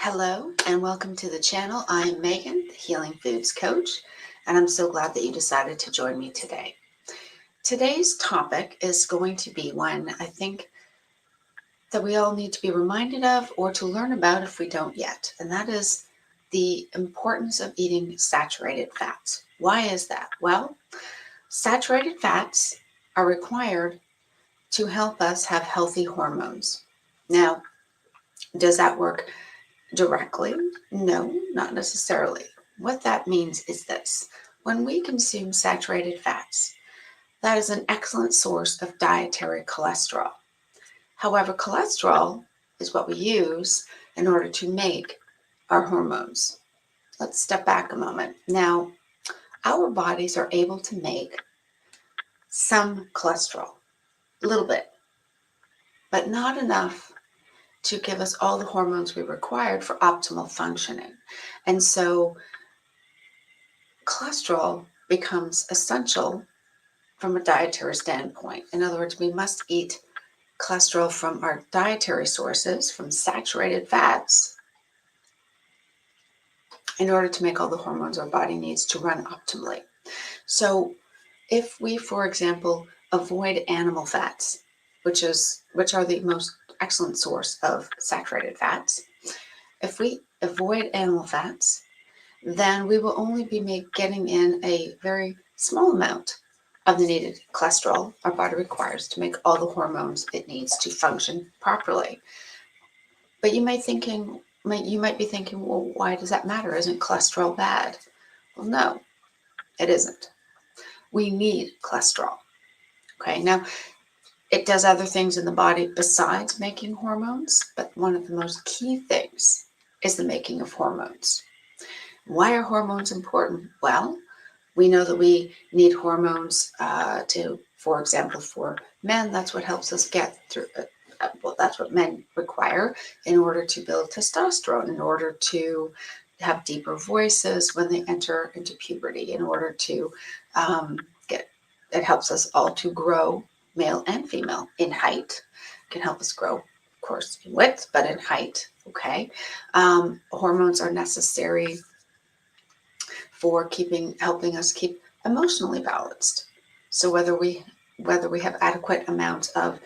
Hello and welcome to the channel. I'm Megan, the Healing Foods Coach, and I'm so glad that you decided to join me today. Today's topic is going to be one I think that we all need to be reminded of or to learn about if we don't yet, and that is the importance of eating saturated fats. Why is that? Well, saturated fats are required to help us have healthy hormones. Now, does that work directly? No, not necessarily. What that means is this: when we consume saturated fats, that is an excellent source of dietary cholesterol. However, cholesterol is what we use in order to make our hormones. Let's step back a moment. Now, our bodies are able to make some cholesterol, a little bit, but not enough to give us all the hormones we required for optimal functioning. And so cholesterol becomes essential from a dietary standpoint. In other words, we must eat cholesterol from our dietary sources, from saturated fats, in order to make all the hormones our body needs to run optimally. So if we, for example, avoid animal fats, which are the most excellent source of saturated fats, if we avoid animal fats, then we will only be getting in a very small amount of the needed cholesterol our body requires to make all the hormones it needs to function properly. But you might be thinking, well, why does that matter? Isn't cholesterol bad? Well, no, it isn't. We need cholesterol. Okay, now it does other things in the body besides making hormones, but one of the most key things is the making of hormones. Why are hormones important? Well, we know that we need hormones for example, for men, that's what helps us get through. Well, that's what men require in order to build testosterone, in order to have deeper voices when they enter into puberty, in order to it helps us all to grow, male and female, in height. It can help us grow, of course, in width, but in height. Okay. Hormones are necessary for helping us keep emotionally balanced. So whether we have adequate amounts of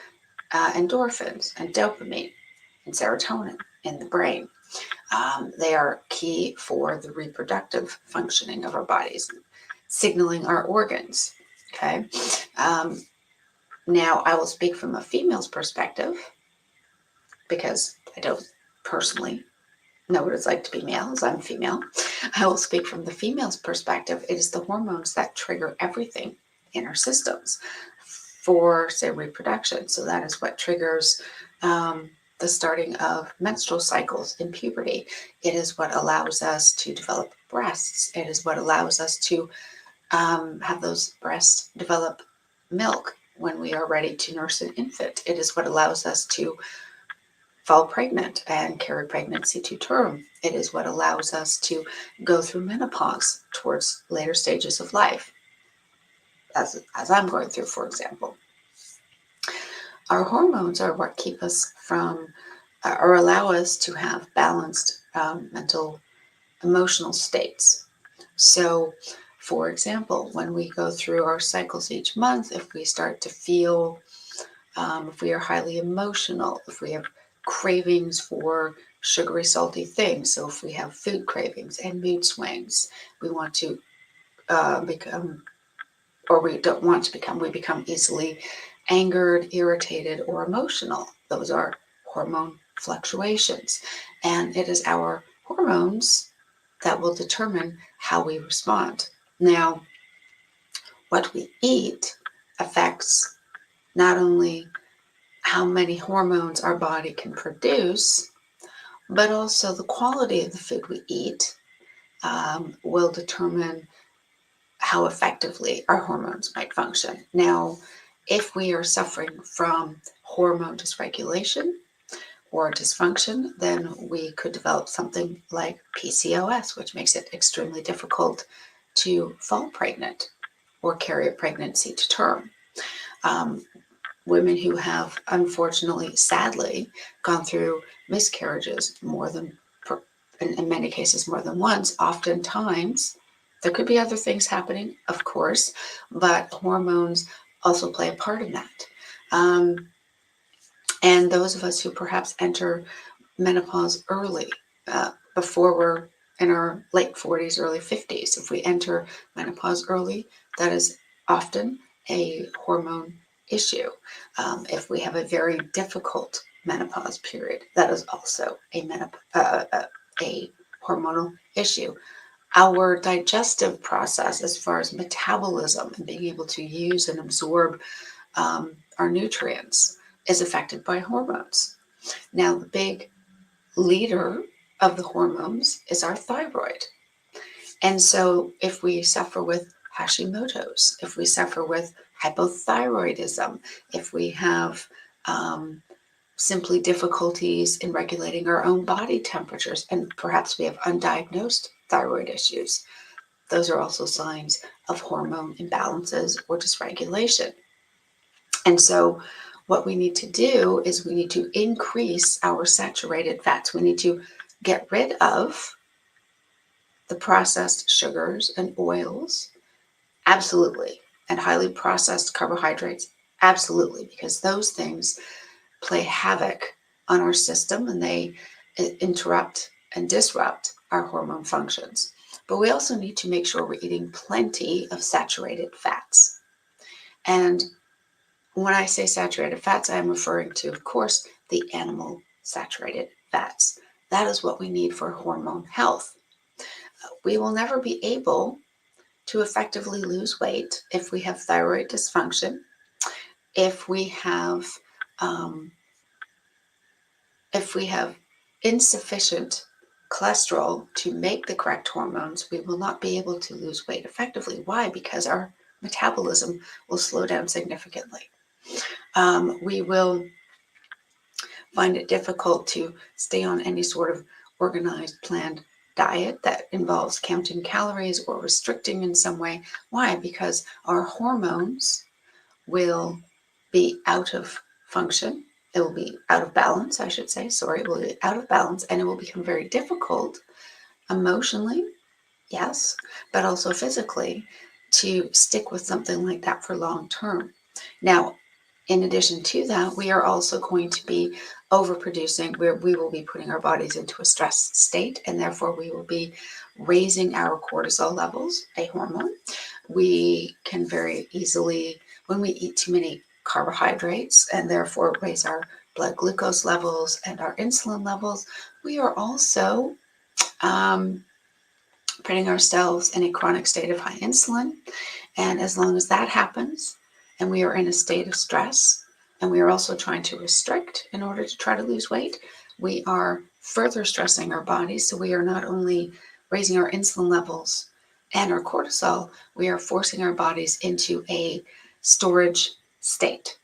endorphins and dopamine and serotonin in the brain, they are key for the reproductive functioning of our bodies, signaling our organs. Okay. Now I will speak from a female's perspective because I don't personally know what it's like to be male, as I'm female. I will speak from the female's perspective. It is the hormones that trigger everything in our systems for, say, reproduction. So that is what triggers the starting of menstrual cycles in puberty. It is what allows us to develop breasts. It is what allows us to have those breasts develop milk when we are ready to nurse an infant. It is what allows us to fall pregnant and carry pregnancy to term. It is what allows us to go through menopause towards later stages of life, as I'm going through, for example. Our hormones are what keep us from, or allow us to have balanced mental, emotional states. So, for example, when we go through our cycles each month, if we start to feel, if we are highly emotional, if we have cravings for sugary, salty things. So if we have food cravings and mood swings, we want to become, or we don't want to become, we become easily angered, irritated, or emotional. Those are hormone fluctuations. And it is our hormones that will determine how we respond. Now, what we eat affects not only how many hormones our body can produce, but also the quality of the food we eat will determine how effectively our hormones might function. Now, if we are suffering from hormone dysregulation or dysfunction, then we could develop something like PCOS, which makes it extremely difficult to fall pregnant or carry a pregnancy to term. Women who have, unfortunately, sadly, gone through miscarriages more than in many cases more than once, oftentimes there could be other things happening, of course, but hormones also play a part in that. And those of us who perhaps enter menopause early, before we're in our late 40s, early 50s, if we enter menopause early, that is often a hormone issue. If we have a very difficult menopause period, that is also a hormonal issue. Our digestive process, as far as metabolism and being able to use and absorb our nutrients, is affected by hormones. Now, the big leader of the hormones is our thyroid. And so if we suffer with Hashimoto's, if we suffer with hypothyroidism, if we have simply difficulties in regulating our own body temperatures, and perhaps we have undiagnosed thyroid issues, those are also signs of hormone imbalances or dysregulation. And so what we need to do is we need to increase our saturated fats. We need to get rid of the processed sugars and oils, absolutely, and highly processed carbohydrates, absolutely, because those things play havoc on our system and they interrupt and disrupt our hormone functions. But we also need to make sure we're eating plenty of saturated fats. And when I say saturated fats, I'm referring to, of course, the animal saturated fats. That is what we need for hormone health. We will never be able to effectively lose weight if we have thyroid dysfunction, if we have insufficient cholesterol to make the correct hormones. We will not be able to lose weight effectively. Why? Because our metabolism will slow down significantly. We will find it difficult to stay on any sort of organized, planned diet that involves counting calories or restricting in some way. Why? Because our hormones will be out of function. It will be out of balance, I should say. Sorry, it will be out of balance, and it will become very difficult emotionally, yes, but also physically to stick with something like that for long term. Now, in addition to that, we are also going to be overproducing, where we will be putting our bodies into a stress state, and therefore we will be raising our cortisol levels, a hormone. We can very easily, when we eat too many carbohydrates and therefore raise our blood glucose levels and our insulin levels, we are also putting ourselves in a chronic state of high insulin. And as long as that happens, and we are in a state of stress, and we are also trying to restrict in order to try to lose weight, we are further stressing our bodies. So we are not only raising our insulin levels and our cortisol, we are forcing our bodies into a storage state.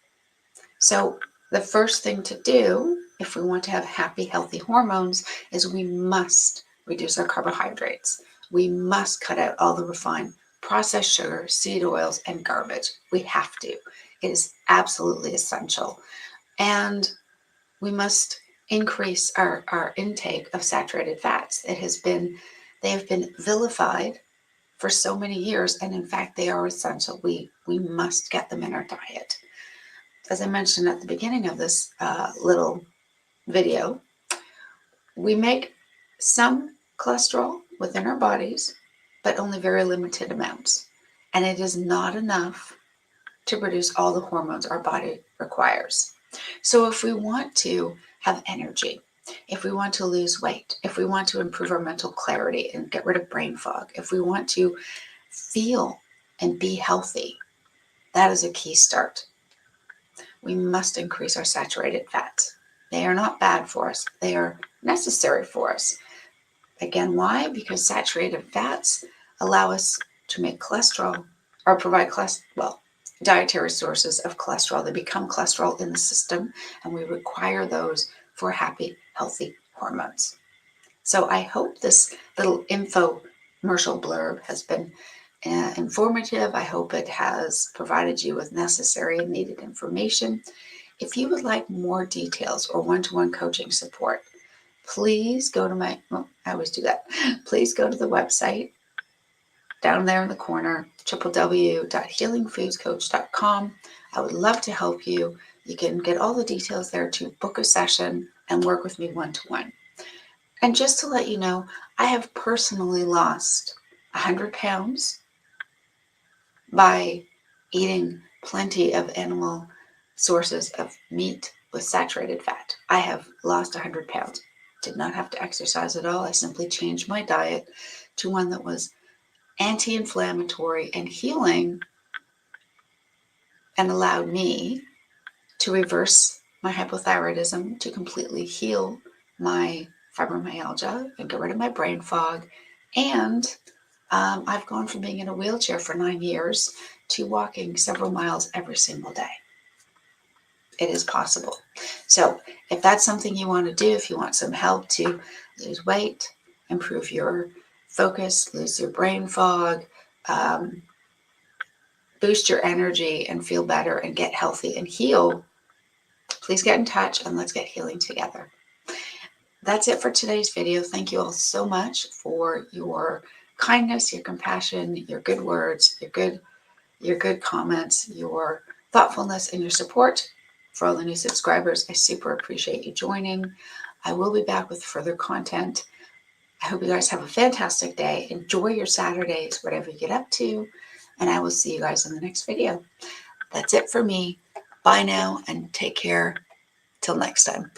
So the first thing to do, if we want to have happy, healthy hormones, is we must reduce our carbohydrates. We must cut out all the refined processed sugar, seed oils, and garbage. We have to. It is absolutely essential. And we must increase our intake of saturated fats. They have been vilified for so many years, and in fact, they are essential. We must get them in our diet. As I mentioned at the beginning of this little video, we make some cholesterol within our bodies, but only very limited amounts. And it is not enough to produce all the hormones our body requires. So if we want to have energy, if we want to lose weight, if we want to improve our mental clarity and get rid of brain fog, if we want to feel and be healthy, that is a key start. We must increase our saturated fats. They are not bad for us. They are necessary for us. Again, why? Because saturated fats allow us to make cholesterol or provide dietary sources of cholesterol. They become cholesterol in the system, and we require those for happy, healthy hormones. So I hope this little infomercial blurb has been informative. I hope it has provided you with necessary and needed information. If you would like more details or one-to-one coaching support, please go to my, well, I always do that. Please go to the website down there in the corner, www.healingfoodscoach.com. I would love to help you. You can get all the details there to book a session and work with me one-to-one. And just to let you know, I have personally lost 100 pounds by eating plenty of animal sources of meat with saturated fat. I have lost 100 pounds. Did not have to exercise at all. I simply changed my diet to one that was anti-inflammatory and healing, and allowed me to reverse my hypothyroidism, to completely heal my fibromyalgia and get rid of my brain fog. And I've gone from being in a wheelchair for 9 years to walking several miles every single day. It is possible. So if that's something you want to do, if you want some help to lose weight, improve your focus, lose your brain fog, boost your energy and feel better and get healthy and heal, please get in touch and let's get healing together. That's it for today's video. Thank you all so much for your kindness, your compassion, your good words, your good comments, your thoughtfulness, and your support. For all the new subscribers, I super appreciate you joining. I will be back with further content. I hope you guys have a fantastic day. Enjoy your Saturdays, whatever you get up to, and I will see you guys in the next video. That's it for me. Bye now and take care. Till next time.